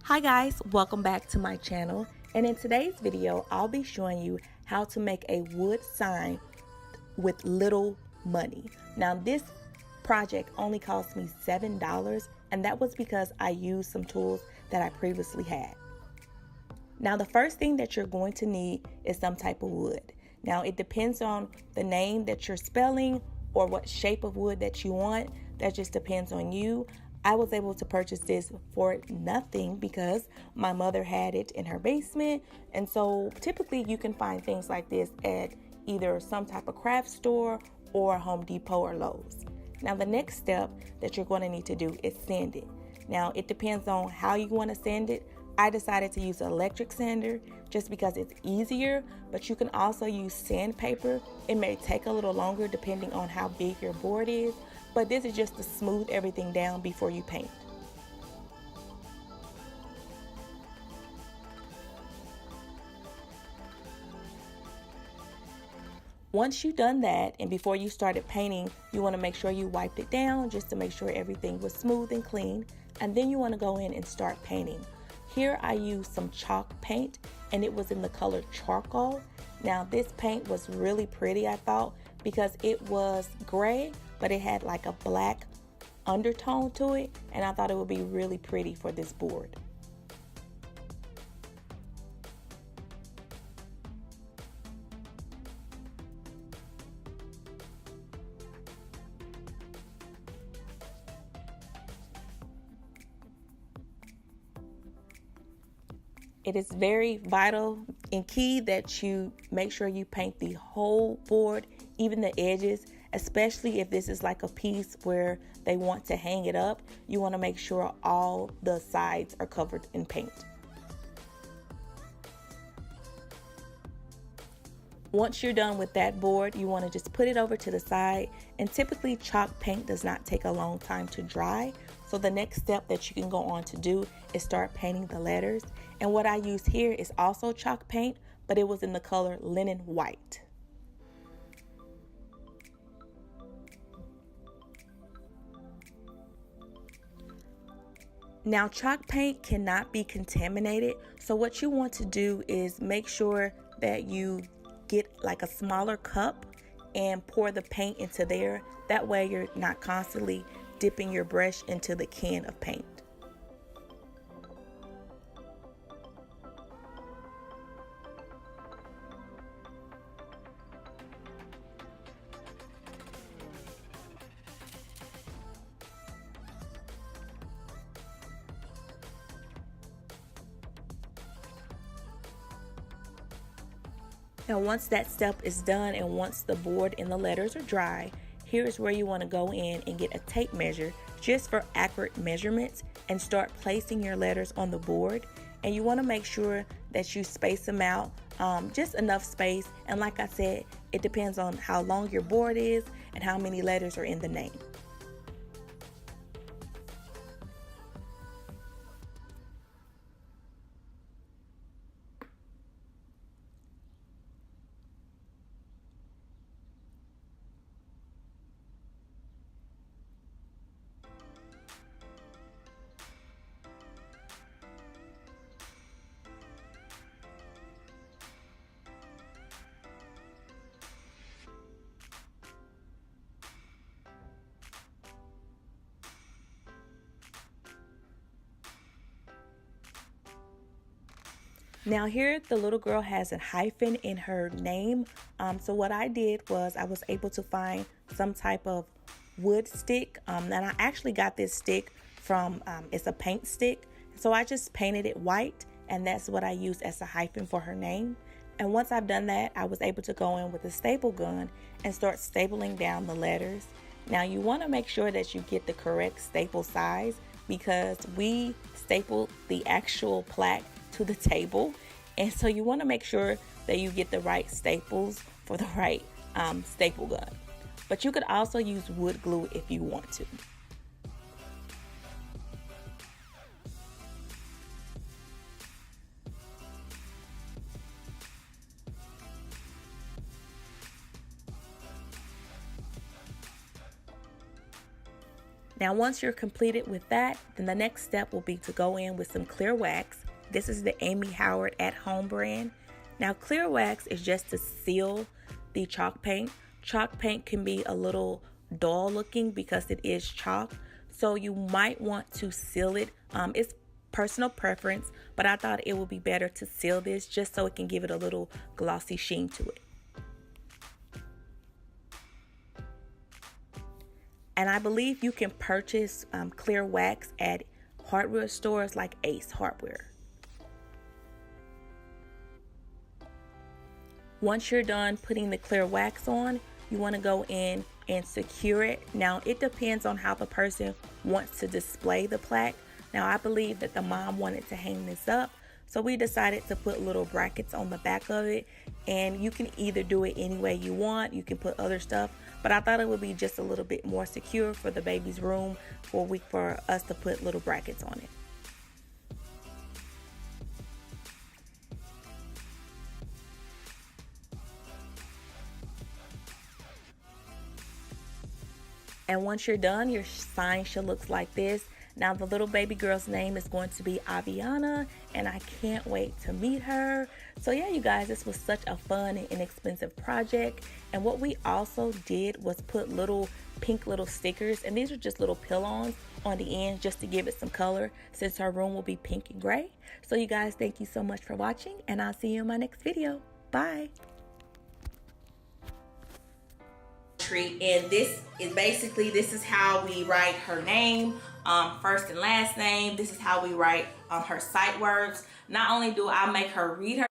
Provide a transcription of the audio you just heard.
Hi guys, welcome back to my channel, and in today's video I'll be showing you how to make a wood sign with little money. Now this project only cost me $7, and that was because I used some tools that I previously had. Now the first thing that you're going to need is some type of wood. Now it depends on the name that you're spelling or what shape of wood that you want. That just depends on you. I was able to purchase this for nothing because my mother had it in her basement. And so typically you can find things like this at either some type of craft store or Home Depot or Lowe's. Now the next step that you're going to need to do is sand it. Now it depends on how you want to sand it. I decided to use an electric sander just because it's easier, but you can also use sandpaper. It may take a little longer depending on how big your board is, but this is just to smooth everything down before you paint. Once you've done that, and before you started painting, you want to make sure you wiped it down just to make sure everything was smooth and clean, and then you want to go in and start painting. Here I used some chalk paint, and it was in the color charcoal. Now this paint was really pretty, I thought, because it was gray, but it had like a black undertone to it, and I thought it would be really pretty for this board. It is very vital and key that you make sure you paint the whole board, even the edges, especially if this is like a piece where they want to hang it up. You want to make sure all the sides are covered in paint. Once you're done with that board, you want to just put it over to the side, and typically chalk paint does not take a long time to dry. So the next step that you can go on to do is start painting the letters. And what I use here is also chalk paint, but it was in the color linen white. Now chalk paint cannot be contaminated, so what you want to do is make sure that you get like a smaller cup and pour the paint into there. That way you're not constantly dipping your brush into the can of paint. Now once that step is done and once the board and the letters are dry, here's where you want to go in and get a tape measure just for accurate measurements and start placing your letters on the board. And you want to make sure that you space them out, just enough space. And like I said, it depends on how long your board is and how many letters are in the name. Now here the little girl has a hyphen in her name. So what I did was I was able to find some type of wood stick. And I actually got this stick from, it's a paint stick. So I just painted it white, and that's what I used as a hyphen for her name. And once I've done that, I was able to go in with a staple gun and start stapling down the letters. Now you want to make sure that you get the correct staple size, because we stapled the actual plaque to the table, and so you want to make sure that you get the right staples for the right staple gun. But you could also use wood glue if you want to. Now once you're completed with that, then the next step will be to go in with some clear wax. This is the Amy Howard at Home brand. Now clear wax is just to seal the chalk paint. Chalk paint can be a little dull looking because it is chalk, so you might want to seal it. It's personal preference, but I thought it would be better to seal this just so it can give it a little glossy sheen to it. And I believe you can purchase clear wax at hardware stores like Ace Hardware. Once you're done putting the clear wax on, you want to go in and secure it. Now it depends on how the person wants to display the plaque. Now I believe that the mom wanted to hang this up, so we decided to put little brackets on the back of it, and you can either do it any way you want. You can put other stuff, but I thought it would be just a little bit more secure for the baby's room for us to put little brackets on it. And once you're done, your sign should look like this. Now the little baby girl's name is going to be Aviana, and I can't wait to meet her. So yeah, you guys, this was such a fun and inexpensive project. And what we also did was put little pink little stickers, and these are just little peel-ons on the ends just to give it some color, since her room will be pink and gray. So you guys, thank you so much for watching, and I'll see you in my next video. Bye. And this is how we write her name, first and last name. This is how we write her sight words. Not only do I make her read her